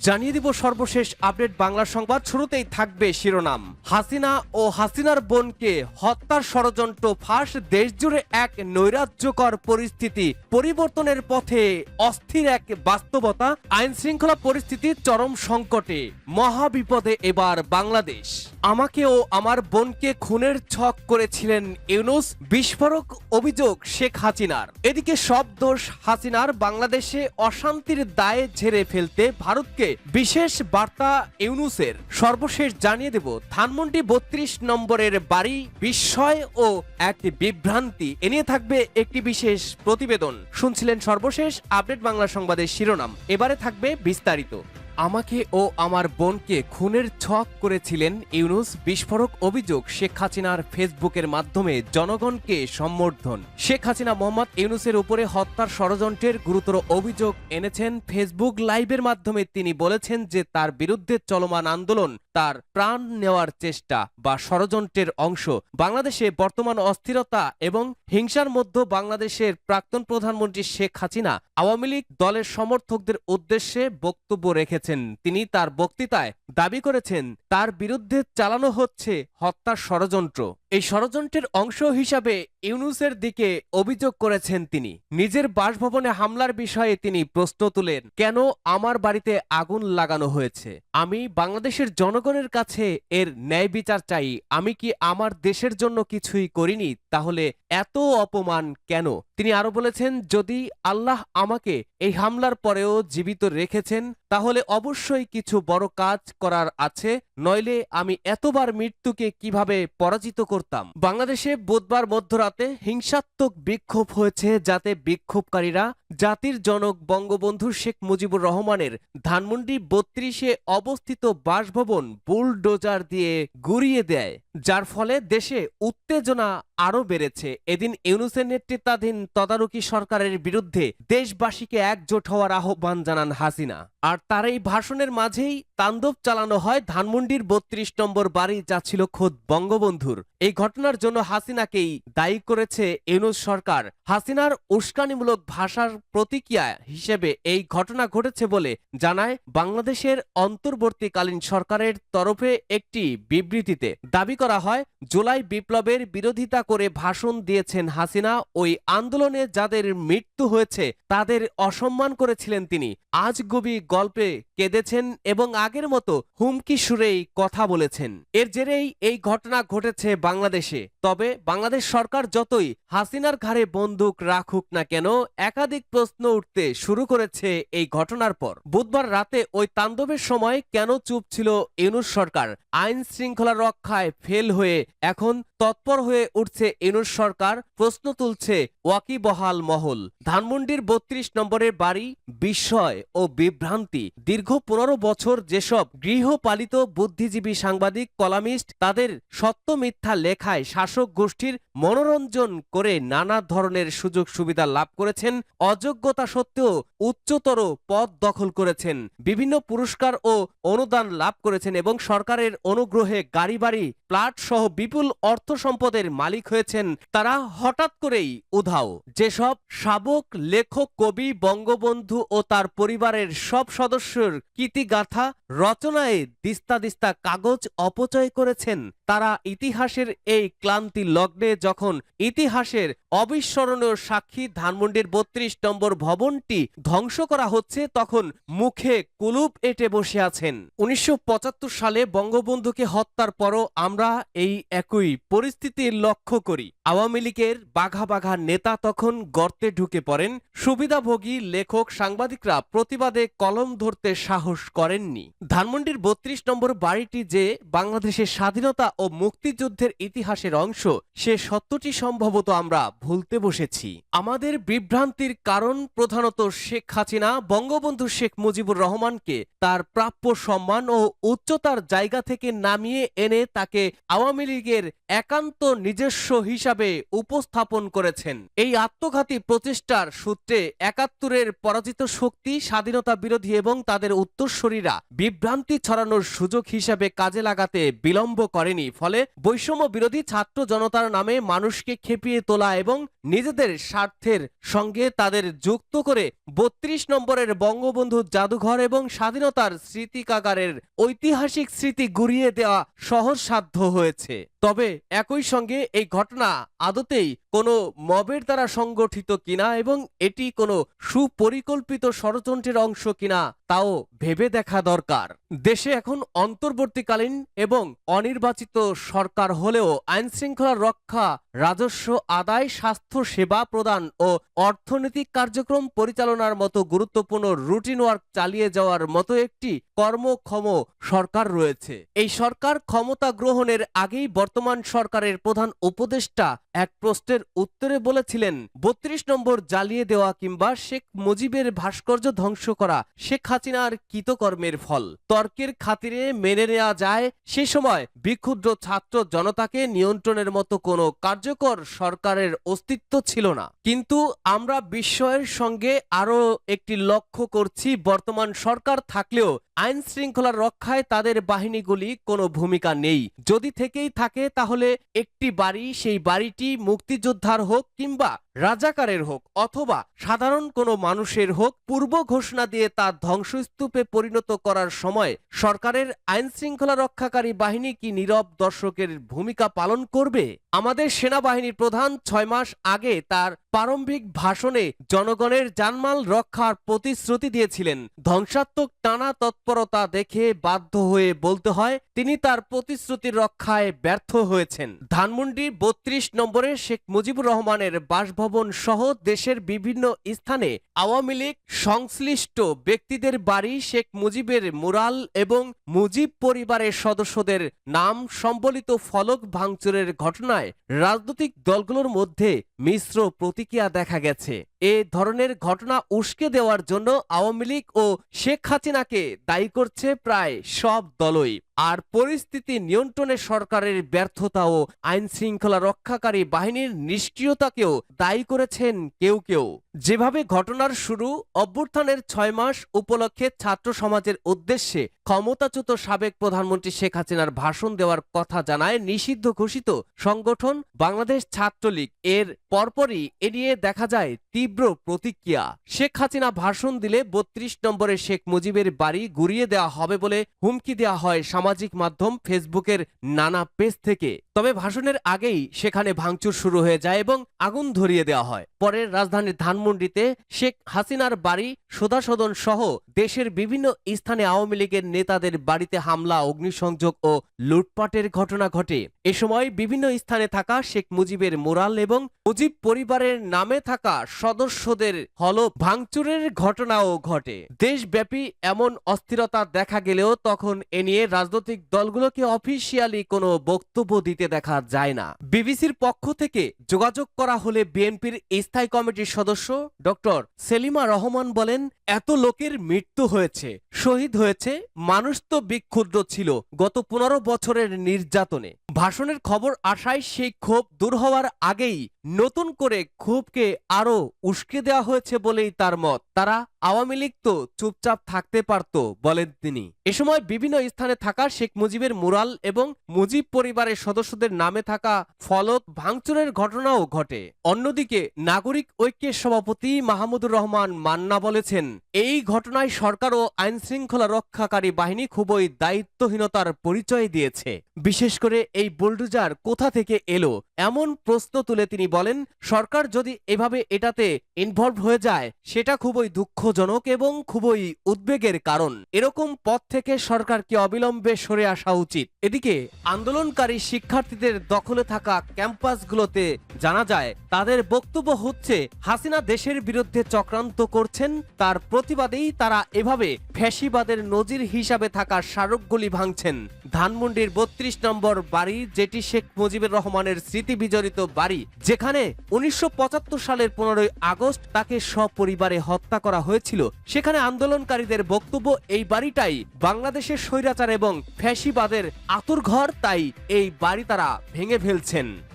জানিয়ে দিব সর্বশেষ আপডেট বাংলা সংবাদ। শুরুতেই থাকবে শিরোনাম। হাসিনা ও হাসিনার বোনকে হত্যার ষড়যন্ত্র ফাঁস, দেশজুড়ে এক নৈরাজ্যকর পরিস্থিতি, পরিবর্তনের পথে অস্থির এক বাস্তবতা, আইন শৃঙ্খলা পরিস্থিতি চরম সংকটে, মহাবিপদে এবার বাংলাদেশ। আমাকে ও আমার বোনকে খুনের ছক করেছিলেন ইউনূস, বিস্ফোরক অভিযোগ শেখ হাসিনার। এদিকে সব দোষ হাসিনার, বাংলাদেশে অশান্তির দায়ে ঝেড়ে ফেলতে ভারতকে বিশেষ বার্তা ইউনূসের। সর্বশেষ জানিয়ে দেব ধানমন্ডি ৩২ নম্বরের বাড়ি, বিস্ময় ও এক বিভ্রান্তি, এ নিয়ে থাকবে একটি বিশেষ প্রতিবেদন। শুনছিলেন সর্বশেষ আপডেট বাংলা সংবাদের শিরোনাম, এবারে থাকবে বিস্তারিত। আমাকে ও আমার বোনকে খুনের ছক করেছিলেন ইউনূস, বিস্ফোরক অভিযোগ শেখ হাসিনার। ফেসবুকের মাধ্যমে জনগণকে সম্বর্ধন। শেখ হাসিনা মোহাম্মদ ইউনূসের উপরে হত্যার ষড়যন্ত্রের গুরুতর অভিযোগ এনেছেন। ফেসবুক লাইভের মাধ্যমে তিনি বলেছেন যে তার বিরুদ্ধে চলমান আন্দোলন তার প্রাণ নেওয়ার চেষ্টা বা ষড়যন্ত্রের অংশ। বাংলাদেশে বর্তমান অস্থিরতা এবং হিংসার মধ্যে বাংলাদেশের প্রাক্তন প্রধানমন্ত্রী শেখ হাসিনা আওয়ামী লীগ দলের সমর্থকদের উদ্দেশ্যে বক্তব্য রেখেছেন। তিনি তার বক্তৃতায় দাবি করেছেন তার বিরুদ্ধে চালানো হচ্ছে হত্যার ষড়যন্ত্র। এই ষড়যন্ত্রের অংশ হিসাবে ইউনূসের দিকে অভিযোগ করেছেন তিনি। নিজের বাসভবনে হামলার বিষয়ে তিনি প্রশ্ন তুলেন, কেন আমার বাড়িতে আগুন লাগানো হয়েছে? আমি বাংলাদেশের জনগণের কাছে এর ন্যায় বিচার চাই। আমি কি আমার দেশের জন্য কিছুই করিনি? তাহলে এত অপমান কেন? তিনি আরো বলেছেন, যদি আল্লাহ আমাকে এই হামলার পরেও জীবিত রেখেছেন তাহলে অবশ্যই কিছু বড় কাজ করার আছে, নইলে আমি এতবার মৃত্যুকে কিভাবে পরাজিত করতাম। বাংলাদেশে বুধবার মধ্যরাতে হিংসাত্মক বিক্ষোভ হয়েছে, যাতে বিক্ষোভকারীরা জাতির জনক বঙ্গবন্ধু শেখ মুজিবুর রহমানের ধানমন্ডি ৩২-এ অবস্থিত বাসভবন বুলডোজার দিয়ে গুড়িয়ে দেয়, যার ফলে দেশে উত্তেজনা আরও বেড়েছে। এদিন ইউনূসের নেতৃত্বাধীন তদারকি সরকারের বিরুদ্ধে দেশবাসীকে একজোট হওয়ার আহ্বান জানান হাসিনা। আর তার এই ভাষণের মাঝেই তাণ্ডব চালানো হয় ধানমন্ডির ৩২ নম্বর বাড়ি, যা ছিল খোদ বঙ্গবন্ধুর। এই ঘটনার জন্য হাসিনাকেই দায়ী করেছে ইউনূস সরকার। হাসিনার উস্কানিমূলক ভাষার প্রতিক্রিয়া হিসেবে এই ঘটনা ঘটেছে বলে জানায় বাংলাদেশের অন্তর্বর্তীকালীন সরকারের তরফে একটি বিবৃতিতে। দাবি করা হয়, জুলাই বিপ্লবের বিরোধিতা করে ভাষণ দিয়েছেন হাসিনা। ওই আন্দোলনে যাদের মৃত্যু হয়েছে তাদের অসম্মান করেছিলেন তিনি। আজগুবি গল্পে কেঁদেছেন এবং আগের মতো হুমকি সুরেই কথা বলেছেন। এর জেরেই এই ঘটনা ঘটেছে বাংলাদেশে। তবে বাংলাদেশ সরকার যতই হাসিনার ঘাড়ে বন্দুক রাখুক না কেন, একাধিক প্রশ্ন উঠতে শুরু করেছে এই ঘটনার পর। বুধবার রাতে ওই তাণ্ডবের সময় কেন চুপ ছিল ইউনূস সরকার? আইন শৃঙ্খলা রক্ষায় ফেল হয়ে এখন তৎপর হয়ে উঠছে ইউনূস সরকার, প্রশ্ন তুলছে ওয়াকিবহাল মহল। ধানমন্ডির ৩২ নম্বরের বাড়ি, বিস্ময় ও বিভ্রান্তি। দীর্ঘ ১৫ বছর যেসব গৃহপালিত বুদ্ধিজীবী, সাংবাদিক, কলামিস্ট তাদের সত্য মিথ্যা লেখায় শাসক গোষ্ঠীর মনোরঞ্জন করে নানা ধরনের সুযোগ সুবিধা লাভ করেছেন, অযোগ্যতা সত্ত্বেও উচ্চতর পদ দখল করেছেন, বিভিন্ন পুরস্কার ও অনুদান লাভ করেছেন এবং সরকারের অনুগ্রহে গাড়ি বাড়ি, প্লাট সহ বিপুল অর্থ সম্পদের মালিক হয়েছেন, তারা হঠাৎ করেই উধাও। যেসব শাবক, লেখক, কবি, বঙ্গবন্ধু ও তার পরিবারের সব সদস্যর কীর্তিগাথা রচনায় দিস্তা দিস্তা কাগজ অপচয় করেছেন, তারা ইতিহাসের এই ক্লান্তি লগ্নে যখন ইতিহাসের অবিস্মরণীয় সাক্ষী ধানমন্ডির ৩২ নম্বর ভবনটি ধ্বংস করা হচ্ছে, তখন মুখে কুলুপ এঁটে বসে আছেন। ১৯৭৫ সালে বঙ্গবন্ধুকে হত্যার পরও আমরা এই একই পরিস্থিতি লক্ষ্য করি। আওয়ামী লীগের বাঘা বাঘা নেতা তখন গর্তে ঢুকে পড়েন। সুবিধাভোগী লেখক, সাংবাদিকরা প্রতিবাদে কলম ধরতে সাহস করেননি। ধানমন্ডির ৩২ নম্বর বাড়িটি যে বাংলাদেশের স্বাধীনতা ও মুক্তিযুদ্ধের ইতিহাসের অংশ, সে সত্যটি সম্ভবত আমরা ভুলতে বসেছি। আমাদের বিভ্রান্তির কারণ প্রধানত শেখ হাসিনা বঙ্গবন্ধু শেখ মুজিবুর রহমানকে তার প্রাপ্য সম্মান ও উচ্চতার জায়গা থেকে নামিয়ে এনে তাকে আওয়ামী লীগের একান্ত নিজস্ব হিসাবে উপস্থাপন করেছেন। এই আত্মঘাতী প্রচেষ্টার সূত্রে ৭১-এর পরাজিত শক্তি, স্বাধীনতা বিরোধী এবং তাদের উত্তরসূরিরা বিভ্রান্তি ছড়ানোর সুযোগ হিসাবে কাজে লাগাতে বিলম্ব করেনি। ফলে বৈষম্য বিরোধী ছাত্র জনতার নামে মানুষকে খেপিয়ে তোলা এবং নিজেদের স্বার্থের সঙ্গে তাদের যুক্ত করে ৩২ নম্বরের বঙ্গবন্ধু জাদুঘর এবং স্বাধীনতার স্মৃতিকাগারের ঐতিহাসিক স্মৃতি গুড়িয়ে দেওয়া সহজসাধ্য হয়েছে। তবে একই সঙ্গে এই ঘটনা আদতেই কোনো মবের দ্বারা সংগঠিত কিনা এবং এটি কোনো সুপরিকল্পিত ষড়যন্ত্রের অংশ কিনা তাও ভেবে দেখা দরকার। দেশে এখন অন্তর্বর্তীকালীন এবং অনির্বাচিত সরকার হলেও আইনশৃঙ্খলা রক্ষা, রাজস্ব আদায়, স্বাস্থ্য সেবা প্রদান ও অর্থনৈতিক কার্যক্রম পরিচালনার মতো গুরুত্বপূর্ণ রুটিন ওয়ার্ক চালিয়ে যাওয়ার মতো একটি কর্মক্ষম সরকার রয়েছে। এই সরকার ক্ষমতা গ্রহণের আগেই বর্তমান সরকারের প্রধান উপদেষ্টা এক প্রশ্নের উত্তরে বলেছিলেন, ৩২ নম্বর জ্বালিয়ে দেওয়া কিংবা শেখ মুজিবের ভাস্কর্য ধ্বংস করা শেখ হাসিনার কৃতকর্মের ফল। তর্কের খাতিরে মেনে নেওয়া যায় সে সময় বিক্ষুব্ধ ছাত্র জনতাকে নিয়ন্ত্রণের মতো কোনো কার্যকর সরকারের অস্তিত্ব ছিল না। কিন্তু আমরা বিস্ময়ের সঙ্গে আরও একটি লক্ষ্য করছি, বর্তমান সরকার থাকলেও আইন শৃঙ্খলা রক্ষায় তাদের বাহিনীগুলি কোনো ভূমিকা নেই। যদি থেকেই থাকে তাহলে একটি বাড়ি, সেই বাড়িটি মুক্তিযোদ্ধার হোক কিংবা রাজাকারের হোক অথবা সাধারণ কোনো মানুষের হোক, পূর্ব ঘোষণা দিয়ে তা ধ্বংসস্তূপে পরিণত করার সময় সরকারের আইন শৃঙ্খলা রক্ষাকারী বাহিনী কি নীরব দর্শকের ভূমিকা পালন করবে? আমাদের সেনাবাহিনীর প্রধান ৬ মাস আগে তার প্রারম্ভিক ভাষণে জনগণের জানমাল রক্ষার প্রতিশ্রুতি দিয়েছিলেন। ধ্বংসাত্মক টানা তৎপরতা দেখে বাধ্য হয়ে বলতে হয় তিনি তার প্রতিশ্রুতি রক্ষায় ব্যর্থ হয়েছেন। ধানমন্ডি ৩২ নম্বরে শেখ মুজিবুর রহমানের বাসভবন সহ দেশের বিভিন্ন স্থানে আওয়ামী লীগ সংশ্লিষ্ট ব্যক্তিদের বাড়ি, শেখ মুজিবের মুরাল এবং মুজিব পরিবারের সদস্যদের নাম সম্বলিত ফলক ভাঙচুরের ঘটনায় রাজনৈতিক দলগুলোর মধ্যে মিশ্র প্রতিক্রিয়া দেখা গেছে। এ ধরনের ঘটনা উস্কে দেওয়ার জন্য আওয়ামী লীগ ও শেখ হাসিনাকে দায়ী করছে প্রায় সব দলই। আর পরিস্থিতি নিয়ন্ত্রণে সরকারের ব্যর্থতা ও আইন শৃঙ্খলা রক্ষাকারী বাহিনীর নিষ্ক্রিয়তাকেও দায়ী করেছেন কেউ কেউ। যেভাবে ঘটনার শুরু, অভ্যুত্থানের ৬ মাস উপলক্ষে ছাত্র সমাজের উদ্দেশ্যে ক্ষমতাচ্যুত সাবেক প্রধানমন্ত্রী শেখ হাসিনার ভাষণ দেওয়ার কথা জানায় নিষিদ্ধ ঘোষিত সংগঠন বাংলাদেশ ছাত্রলীগ। এর পরপরই এ নিয়ে দেখা যায় তীব্র প্রতিক্রিয়া। শেখ হাসিনা ভাষণ দিলে ৩২ নম্বরে শেখ মুজিবের বাড়ি গুড়িয়ে দেওয়া হবে বলে হুমকি দেওয়া হয় সামাজিক মাধ্যম ফেসবুকের নানা পেজ থেকে। তবে ভাষণের আগেই সেখানে ভাঙচুর শুরু হয়ে যায় এবং আগুন ধরিয়ে দেওয়া হয়। পরে রাজধানীর ধানমন্ডিতে শেখ হাসিনার বাড়ি, সদাসদন সহ দেশের বিভিন্ন স্থানে আওয়ামী লীগের নেতাদের বাড়িতে হামলা, অগ্নিসংযোগ ও লুটপাটের ঘটনা ঘটে। এ সময় বিভিন্ন স্থানে থাকা শেখ মুজিবের মুরাল এবং মুজিব পরিবারের নামে থাকা সদস্যদের হল ভাঙচুরের ঘটনাও ঘটে। দেশব্যাপী এমন অস্থিরতা দেখা গেলেও তখন এ নিয়ে রাজনৈতিক দলগুলোকে অফিসিয়ালি কোনো বক্তব্য দিতে দেখা যায় না। বিবিসির পক্ষ থেকে যোগাযোগ করা হলে বিএনপির স্থায়ী কমিটির সদস্য ডক্টর সেলিমা রহমান বলেন, এত লোকের মৃত্যু হয়েছে, শহীদ হয়েছে, মানুষ তো বিক্ষুব্ধ ছিল গত ১৫ বছরের নির্যাতনে। ভাষণের খবর আসায় সেই ক্ষোভ দূর হওয়ার আগেই নতুন করে ক্ষোভকে আরো উস্কে দেওয়া হয়েছে বলেই তার মত। তারা আওয়ামী লীগ তো চুপচাপ থাকতে পারত, বলেন তিনি। এ সময় বিভিন্ন স্থানে থাকা শেখ মুজিবের মুরাল এবং মুজিব পরিবারের সদস্যদের নামে থাকা ফলক ভাঙচুরের ঘটনাও ঘটে। অন্যদিকে নাগরিক ঐক্যের সভাপতি মাহমুদুর রহমান মান্না বলেছেন, এই ঘটনায় সরকার ও আইন শৃঙ্খলা রক্ষাকারী বাহিনী খুবই দায়িত্বহীনতার পরিচয় দিয়েছে। বিশেষ করে এই বুলডোজার কোথা থেকে এলো এমন প্রশ্ন তুলে তিনি বলেন, সরকার যদি এভাবে এটাতে ইনভলভ হয়ে যায় সেটা খুবই দুঃখজনক এবং খুবই উদ্বেগের কারণ। এরকম পথ থেকে সরকারকে অবিলম্বে সরে আসা উচিত। এদিকে আন্দোলনকারী শিক্ষার্থীদের দখলে থাকা ক্যাম্পাসগুলোতে জানা যায় তাদের বক্তব্য হচ্ছে হাসিনা দেশের বিরুদ্ধে চক্রান্ত করছেন। তার প্রতিবাদেই তারা এভাবে ফ্যাসিবাদের নজির হিসাবে থাকা স্মারকগুলি ভাঙছেন। ধানমন্ডির ৩২ নম্বর বাড়ি, যেটি শেখ মুজিবুর রহমানের স্মৃতি বিজড়িত বাড়ি, যেখানে ১৯৭৫ সালের ১৫ই আগস্ট তাকে সপরিবারে হত্যা করা হয়েছিল, সেখানে আন্দোলনকারীদের বক্তব্য এই বাড়িটাই বাংলাদেশের স্বৈরাচার এবং ফ্যাসিবাদের আতুরঘর, তাই এই বাড়ি তারা ভেঙে ফেলছেন।